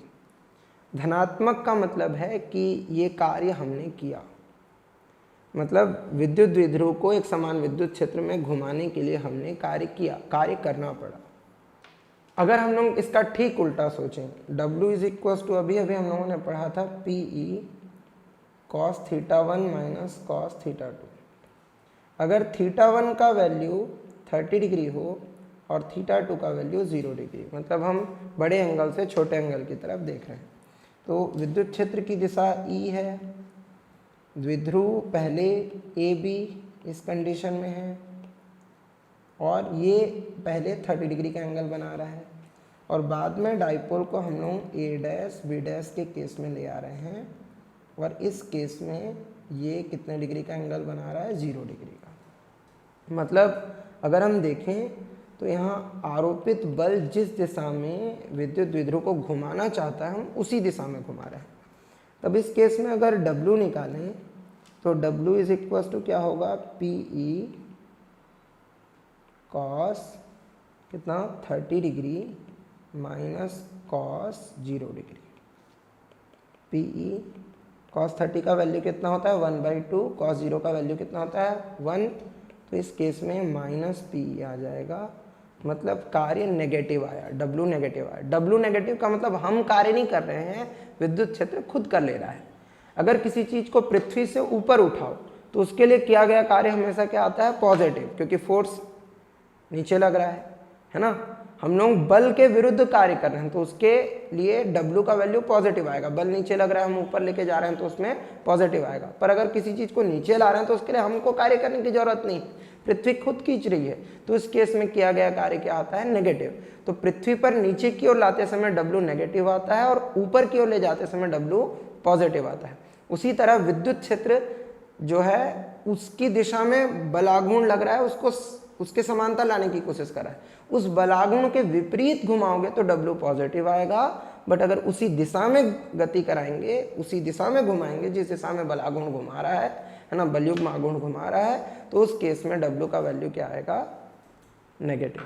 धनात्मक का मतलब है कि ये कार्य हमने किया, मतलब विद्युत द्विध्रुव को एक समान विद्युत क्षेत्र में घुमाने के लिए हमने कार्य किया, कार्य करना पड़ा। अगर हम लोग इसका ठीक उल्टा सोचें, W इज इक्वल टू अभी हम लोगों ने पढ़ा था PE cos θ1 माइनस cos θ2। अगर θ1 का वैल्यू 30 डिग्री हो और θ2 का वैल्यू 0 डिग्री, मतलब हम बड़े एंगल से छोटे एंगल की तरफ देख रहे हैं, तो विद्युत क्षेत्र की दिशा E है, द्विध्रुव पहले ए बी इस कंडीशन में है और ये पहले 30 डिग्री का एंगल बना रहा है, और बाद में डाइपोल को हम लोग ए डैश बी डैश के केस में ले आ रहे हैं, और इस केस में ये कितने डिग्री का एंगल बना रहा है 0 डिग्री का। मतलब अगर हम देखें तो यहाँ आरोपित बल जिस दिशा में विद्युत द्विध्रुव को घुमाना चाहता है हम उसी दिशा में घुमा रहे हैं। तब इस केस में अगर W निकालें तो W इज इक्वल टू क्या होगा, PE cos कितना 30 degree minus cos 0 degree. PE cos 30 का वैल्यू कितना होता है 1/2, cos 0 का वैल्यू कितना होता है 1, तो इस केस में माइनस PE आ जाएगा, मतलब कार्य नेगेटिव आया, W नेगेटिव आया। W नेगेटिव का मतलब हम कार्य नहीं कर रहे हैं, विद्युत क्षेत्र खुद कर ले रहा है। अगर किसी चीज को पृथ्वी से ऊपर उठाओ तो उसके लिए किया गया कार्य हमेशा क्या आता है पॉजिटिव, क्योंकि फोर्स नीचे लग रहा है ना। हम लोग बल के विरुद्ध कार्य कर रहे हैं तो उसके लिए W का वैल्यू पॉजिटिव आएगा। बल नीचे लग रहा है, हम ऊपर लेके जा रहे हैं तो उसमें पॉजिटिव आएगा। पर अगर किसी चीज को नीचे ला रहे हैं तो उसके लिए हमको कार्य करने की जरूरत नहीं, पृथ्वी खुद खींच रही है, तो इस केस में किया गया कार्य क्या आता है नेगेटिव। तो पृथ्वी पर नीचे की ओर लाते समय W नेगेटिव आता है और ऊपर की ओर ले जाते समय W पॉजिटिव आता है। उसी तरह विद्युत क्षेत्र जो है उसकी दिशा में बलागुण लग रहा है, उसको उसके समांतर लाने की कोशिश कर रहा है। उस बलागुण के विपरीत घुमाओगे तो W पॉजिटिव आएगा, बट अगर उसी दिशा में गति कराएंगे, उसी दिशा में घुमाएंगे जिस दिशा में बलागुण घुमा रहा है ना, बलयुग्म आघूर्ण घुमा रहा है, तो उस केस में W का वैल्यू क्या आएगा नेगेटिव।